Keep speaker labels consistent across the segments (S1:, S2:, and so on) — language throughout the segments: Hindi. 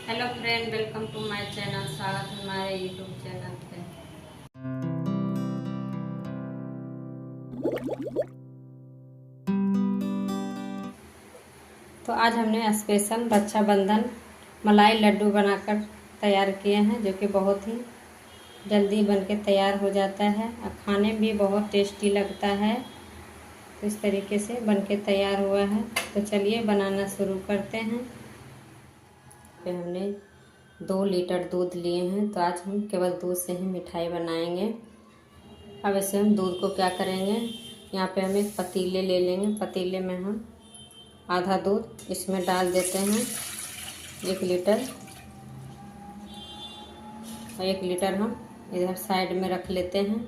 S1: Hello friend, welcome to my channel. स्वागत है हमारे यूट्यूब चैनल पे। तो आज हमने स्पेशल रक्षाबंधन मलाई लड्डू बनाकर तैयार किए हैं, जो कि बहुत ही जल्दी बनके तैयार हो जाता है और खाने में भी बहुत टेस्टी लगता है। तो इस तरीके से बनके तैयार हुआ है। तो चलिए बनाना शुरू करते हैं। पे हमने 2 लीटर दूध लिए हैं, तो आज हम केवल दूध से ही मिठाई बनाएंगे। अब ऐसे हम दूध को क्या करेंगे, यहाँ पे हम एक पतीले ले लेंगे। पतीले में हम आधा दूध इसमें डाल देते हैं, 1 लीटर। और 1 लीटर हम इधर साइड में रख लेते हैं।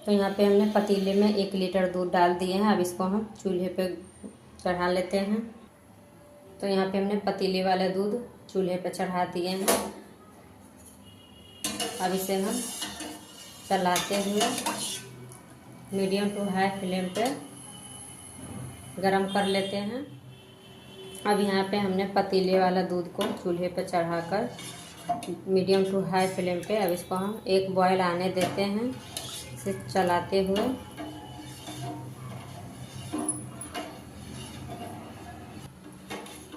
S1: तो यहाँ पे हमने पतीले में 1 लीटर दूध डाल दिए हैं। अब इसको हम चूल्हे पे चढ़ा लेते हैं। तो यहाँ पे हमने पतीले वाला दूध चूल्हे पे चढ़ा दिए हैं। अब इसे हम चलाते हुए मीडियम टू हाई फ्लेम पे गरम कर लेते हैं। अब यहाँ पे हमने पतीले वाला दूध को चूल्हे पे चढ़ाकर मीडियम टू हाई फ्लेम पे अब इसको हम 1 बॉयल आने देते हैं, इसे चलाते हुए।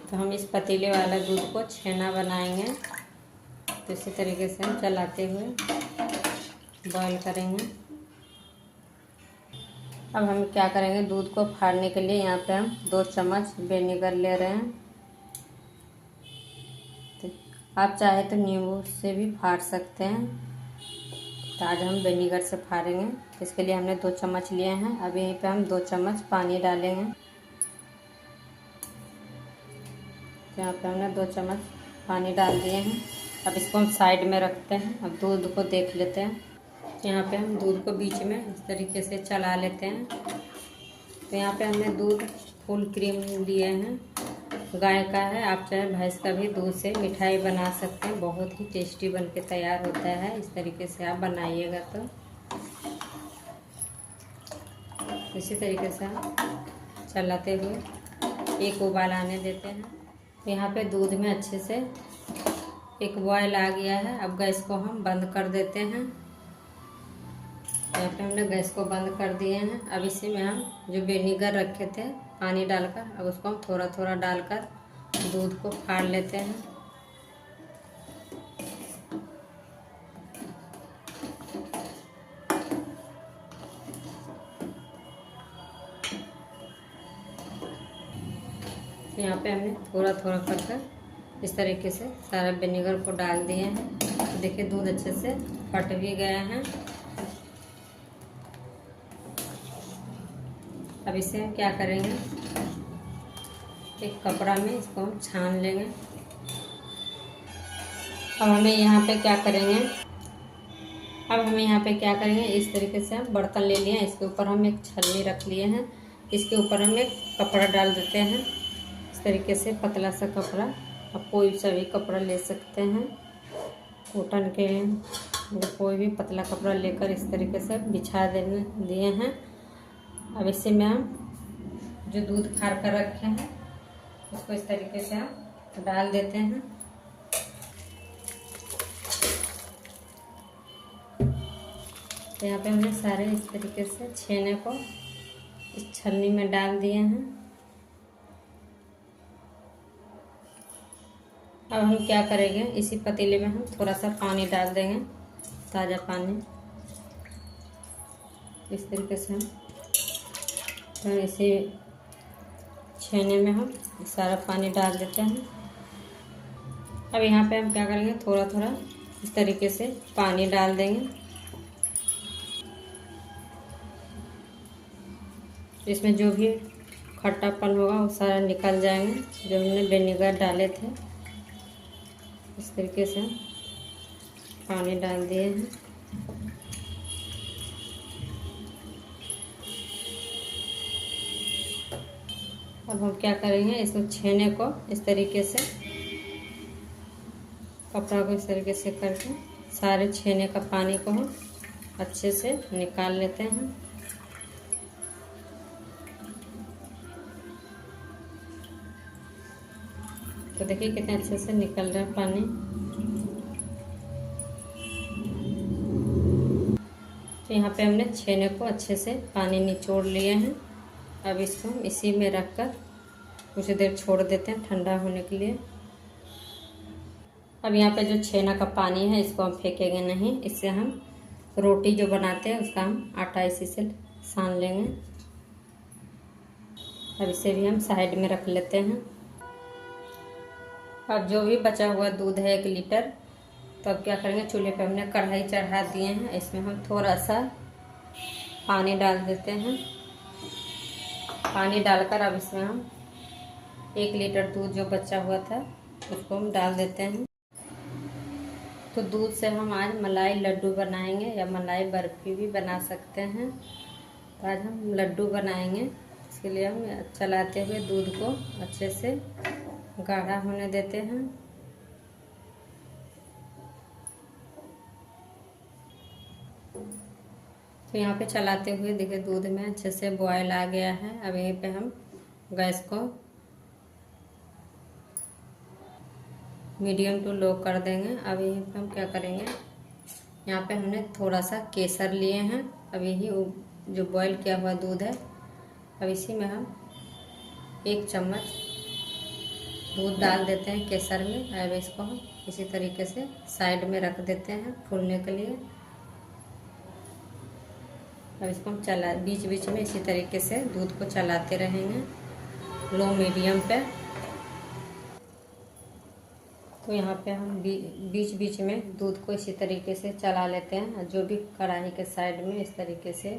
S1: तो हम इस पतीले वाला दूध को छेना बनाएंगे। तो इसी तरीके से हम चलाते हुए बॉईल करेंगे। अब हम क्या करेंगे, दूध को फाड़ने के लिए यहाँ पे हम 2 चम्मच विनेगर ले रहे हैं। तो आप चाहे तो नींबू से भी फाड़ सकते हैं, तो आज हम विनेगर से फाड़ेंगे। तो इसके लिए हमने 2 चम्मच लिए हैं। अब यहीं पे हम 2 चम्मच पानी डालेंगे। तो यहाँ पे हमने 2 चम्मच पानी डाल दिए हैं। अब इसको हम साइड में रखते हैं। अब दूध को देख लेते हैं। यहाँ पे हम दूध को बीच में इस तरीके से चला लेते हैं। तो यहाँ पे हमने दूध फुल क्रीम लिए हैं, गाय का है। आप चाहे भैंस का भी दूध से मिठाई बना सकते हैं, बहुत ही टेस्टी बनके तैयार होता है। इस तरीके से आप बनाइएगा। तो इसी तरीके से हम चलाते हुए 1 उबाल आने देते हैं। यहाँ पे दूध में अच्छे से 1 बॉयल आ गया है। अब गैस को हम बंद कर देते हैं। यहाँ पे हमने गैस को बंद कर दिए हैं। अब इसी में हम जो विनेगर रखे थे पानी डालकर, अब उसको हम थोड़ा थोड़ा डालकर दूध को फाड़ लेते हैं। यहाँ पे हमने थोड़ा थोड़ा कर इस तरीके से सारा विनेगर को डाल दिए हैं। तो देखिए दूध अच्छे से फट भी गया है। अब इसे हम क्या करेंगे, एक कपड़ा में इसको हम छान लेंगे। अब हमें यहाँ पे क्या करेंगे, इस तरीके से हम बर्तन ले लिए हैं। इसके ऊपर हम एक छलनी रख लिए हैं। इसके ऊपर हम एक कपड़ा डाल देते हैं, इस तरीके से पतला सा कपड़ा। आप कोई सा भी कपड़ा ले सकते हैं, कॉटन के, कोई भी पतला कपड़ा लेकर इस तरीके से बिछा दिए हैं। अब इसी में हम जो दूध फाड़ कर रखे हैं उसको इस तरीके से हम डाल देते हैं। तो यहाँ पे हमने सारे इस तरीके से छेने को इस छलनी में डाल दिए हैं। अब हम क्या करेंगे, इसी पतीले में हम थोड़ा सा पानी डाल देंगे, ताज़ा पानी। इस तरीके से हम इसी छेने में हम सारा पानी डाल देते हैं। अब यहाँ पे हम क्या करेंगे, थोड़ा थोड़ा इस तरीके से पानी डाल देंगे। इसमें जो भी खट्टापन होगा वो सारा निकल जाएंगे, जो हमने विनेगर डाले थे। इस तरीके से पानी डाल दिए हैं। अब हम क्या करेंगे, इसको छेने को इस तरीके से, कपड़ा को इस तरीके से करके सारे छेने का पानी को हम अच्छे से निकाल लेते हैं। तो तो देखिए कितने अच्छे से निकल रहा है पानी। तो यहाँ पे हमने छेने को अच्छे से पानी निचोड़ लिए हैं। अब इसको इसी में रख कर कुछ देर छोड़ देते हैं ठंडा होने के लिए। अब यहाँ पे जो छेना का पानी है इसको हम फेंकेंगे नहीं, इससे हम रोटी जो बनाते हैं उसका हम आटा इसी से सान लेंगे। अब इसे भी हम साइड में रख लेते हैं। अब जो भी बचा हुआ दूध है 1 लीटर, तो अब क्या करेंगे, चूल्हे पे हमने कढ़ाई चढ़ा दिए हैं, इसमें हम थोड़ा सा पानी डाल देते हैं। पानी डालकर अब इसमें हम 1 लीटर दूध जो बचा हुआ था उसको हम डाल देते हैं। तो दूध से हम आज मलाई लड्डू बनाएंगे या मलाई बर्फ़ी भी बना सकते हैं। तो आज हम लड्डू बनाएंगे, इसके लिए हम चलाते हुए दूध को अच्छे से गाढ़ा होने देते हैं। तो यहाँ पे चलाते हुए देखिए दूध में अच्छे से बॉयल आ गया है। अब यहीं पे हम गैस को मीडियम टू लो कर देंगे। अब यहीं पे हम क्या करेंगे, यहाँ पे हमने थोड़ा सा केसर लिए हैं। अब यही जो बॉयल किया हुआ दूध है, अब इसी में हम 1 चम्मच दूध डाल देते हैं केसर में। अब इसको हम इसी तरीके से साइड में रख देते हैं फूलने के लिए। अब इसको हम बीच बीच में इसी तरीके से दूध को चलाते रहेंगे लो मीडियम पे। तो यहाँ पे हम बीच बीच में दूध को इसी तरीके से चला लेते हैं। जो भी कढ़ाई के साइड में इस तरीके से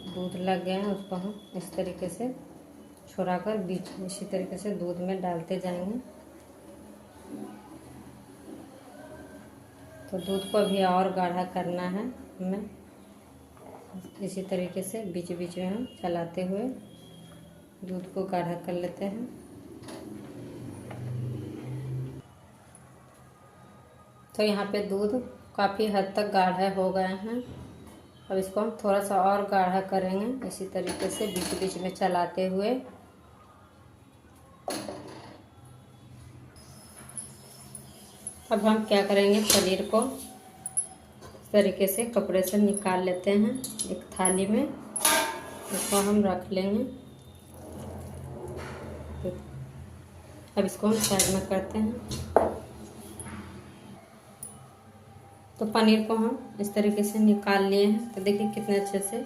S1: दूध लग गए हैं उसको हम इस तरीके से छोड़ाकर बीच में इसी तरीके से दूध में डालते जाएंगे। तो दूध को भी और गाढ़ा करना है हमें, इसी तरीके से बीच बीच में हम चलाते हुए दूध को गाढ़ा कर लेते हैं। तो यहाँ पे दूध काफ़ी हद तक गाढ़ा हो गए हैं। अब इसको हम थोड़ा सा और गाढ़ा करेंगे इसी तरीके से बीच बीच में चलाते हुए। अब हम क्या करेंगे, पनीर को इस तरीके से कपड़े से निकाल लेते हैं एक थाली में, इसको हम रख लेंगे। अब इसको हम साइड में करते हैं। तो पनीर को हम इस तरीके से निकाल लिए हैं। तो देखिए कितने अच्छे से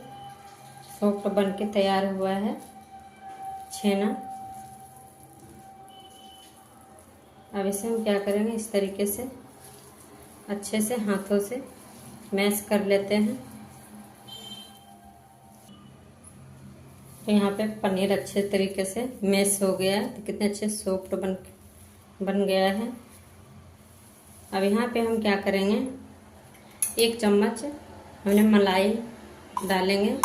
S1: सॉफ्ट बन के तैयार हुआ है छेना। अब इसे हम क्या करेंगे, इस तरीके से अच्छे से हाथों से मैश कर लेते हैं। तो यहाँ पे पनीर अच्छे तरीके से मैश हो गया है। तो कितने अच्छे सॉफ्ट बन गया है। अब यहाँ पे हम क्या करेंगे, 1 चम्मच हमने मलाई डालेंगे।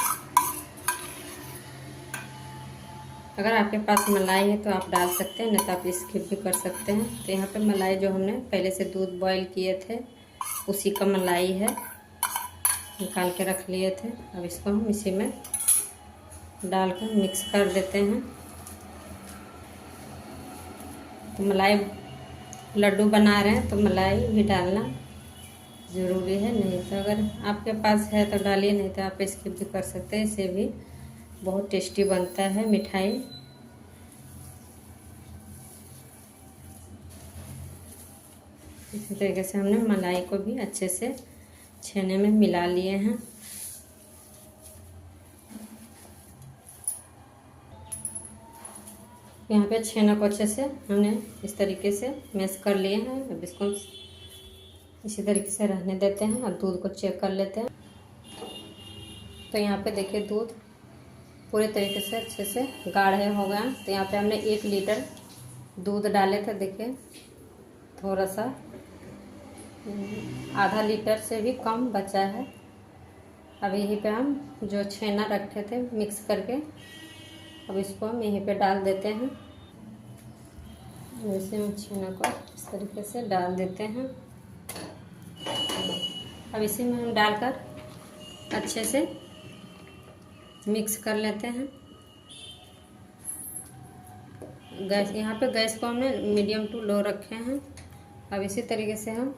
S1: अगर आपके पास मलाई है तो आप डाल सकते हैं, नहीं तो आप स्किप भी कर सकते हैं। तो यहाँ पे मलाई जो हमने पहले से दूध बॉईल किए थे उसी का मलाई है, निकाल के रख लिए थे। अब इसको हम इसी में डालकर मिक्स कर देते हैं। तो मलाई लड्डू बना रहे हैं तो मलाई भी डालना ज़रूरी है, नहीं तो अगर आपके पास है तो डालिए, नहीं तो आप स्किप भी कर सकते हैं। इससे भी बहुत टेस्टी बनता है मिठाई। इसी तरीके से हमने मलाई को भी अच्छे से छेने में मिला लिए हैं। यहाँ पे छेना को अच्छे से हमने इस तरीके से मैश कर लिए हैं। अब इसको इसी तरीके से रहने देते हैं और दूध को चेक कर लेते हैं। तो यहाँ पे देखिए दूध पूरे तरीके से अच्छे से गाढ़े हो गए। तो यहाँ पे हमने 1 लीटर दूध डाले थे, देखिए थोड़ा सा आधा लीटर से भी कम बचा है। अब यहीं पे हम जो छेना रखे थे मिक्स करके, अब इसको हम यहीं पे डाल देते हैं। जैसे हम छेना को इस तरीके से डाल देते हैं। अब इसी में हम डालकर अच्छे से मिक्स कर लेते हैं। गैस, यहाँ पे गैस को हमने मीडियम टू लो रखे हैं। अब इसी तरीके से हम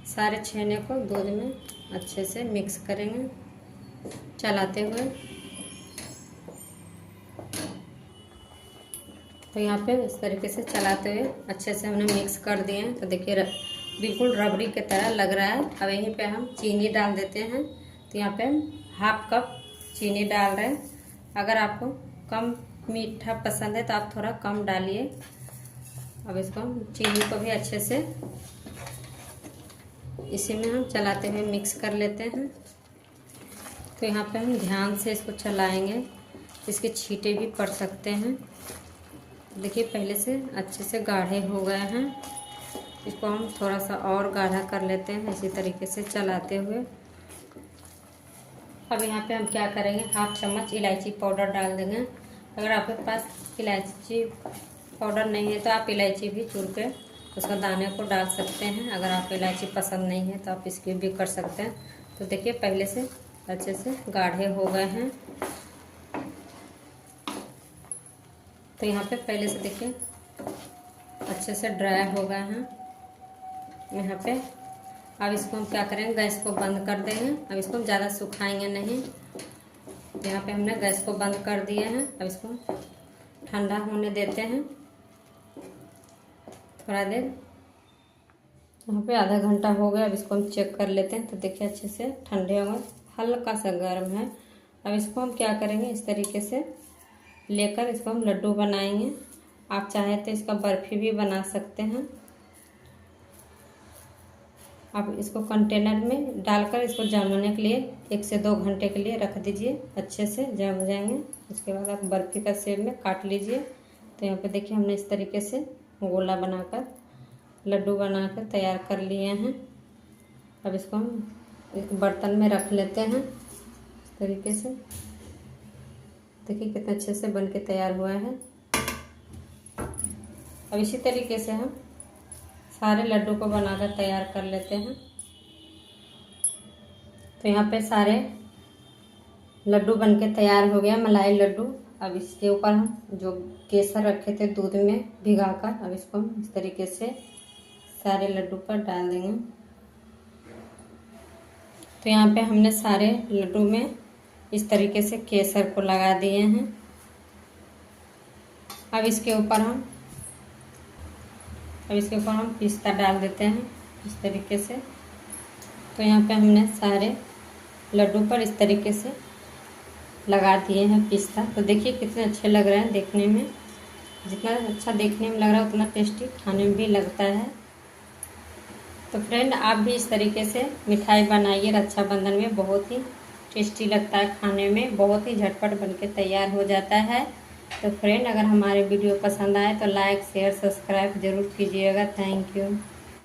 S1: सारे छेने को दूध में अच्छे से मिक्स करेंगे चलाते हुए। तो यहाँ पे इस तरीके से चलाते हुए अच्छे से हमने मिक्स कर दिए हैं। तो देखिए बिल्कुल रबड़ी की तरह लग रहा है। अब यहीं पे हम चीनी डाल देते हैं। तो यहाँ पे हम हाफ कप चीनी डाल रहे हैं। अगर आपको कम मीठा पसंद है तो आप थोड़ा कम डालिए। अब इसको हम चीनी को भी अच्छे से इसी में हम चलाते हुए मिक्स कर लेते हैं। तो यहाँ पे हम ध्यान से इसको चलाएंगे, इसके छींटे भी पड़ सकते हैं। देखिए पहले से अच्छे से गाढ़े हो गए हैं। इसको हम थोड़ा सा और गाढ़ा कर लेते हैं इसी तरीके से चलाते हुए। अब यहाँ पे हम क्या करेंगे, हाफ चम्मच इलायची पाउडर डाल देंगे। अगर आपके पास इलायची पाउडर नहीं है तो आप इलायची भी चूर के उसका दाने को डाल सकते हैं। अगर आपको इलायची पसंद नहीं है तो आप इसकी भी कर सकते हैं। तो देखिए पहले से अच्छे से गाढ़े हो गए हैं। तो यहाँ पे पहले से देखिए अच्छे से ड्राई हो गए हैं यहाँ पे। अब इसको हम क्या करेंगे, गैस को बंद कर देंगे। अब इसको हम ज़्यादा सुखाएंगे नहीं। यहाँ पे हमने गैस को बंद कर दिए हैं। अब इसको ठंडा होने देते हैं थोड़ा देर। यहाँ पे आधा घंटा हो गया। अब इसको हम चेक कर लेते हैं। तो देखिए अच्छे से ठंडे हो गए, हल्का सा गर्म है। अब इसको हम क्या करेंगे, इस तरीके से लेकर इसको हम लड्डू बनाएंगे। आप चाहे तो इसका बर्फी भी बना सकते हैं। आप इसको कंटेनर में डालकर इसको जमाने के लिए 1 से 2 घंटे के लिए रख दीजिए, अच्छे से जम जाएंगे। उसके बाद आप बर्फी का शेप में काट लीजिए। तो यहाँ पे देखिए हमने इस तरीके से गोला बनाकर लड्डू बनाकर तैयार कर लिए हैं। अब इसको हम एक बर्तन में रख लेते हैं इस तरीके से। देखिए कितने अच्छे से बन के तैयार हुआ है। अब इसी तरीके से हम सारे लड्डू को बनाकर तैयार कर लेते हैं। तो यहाँ पे सारे लड्डू बनके तैयार हो गया, मलाई लड्डू। अब इसके ऊपर हम जो केसर रखे थे दूध में भिगाकर, अब इसको हम इस तरीके से सारे लड्डू पर डाल देंगे। तो यहाँ पे हमने सारे लड्डू में इस तरीके से केसर को लगा दिए हैं। अब इसके ऊपर हम पिस्ता डाल देते हैं इस तरीके से। तो यहाँ पे हमने सारे लड्डू पर इस तरीके से लगा दिए हैं पिस्ता। तो देखिए कितने अच्छे लग रहे हैं देखने में। जितना अच्छा देखने में लग रहा है उतना टेस्टी खाने में भी लगता है। तो फ्रेंड आप भी इस तरीके से मिठाई बनाइए रक्षाबंधन में, बहुत ही टेस्टी लगता है खाने में, बहुत ही झटपट बनके तैयार हो जाता है। तो फ्रेंड अगर हमारे वीडियो पसंद आए तो लाइक शेयर सब्सक्राइब ज़रूर कीजिएगा। Thank you.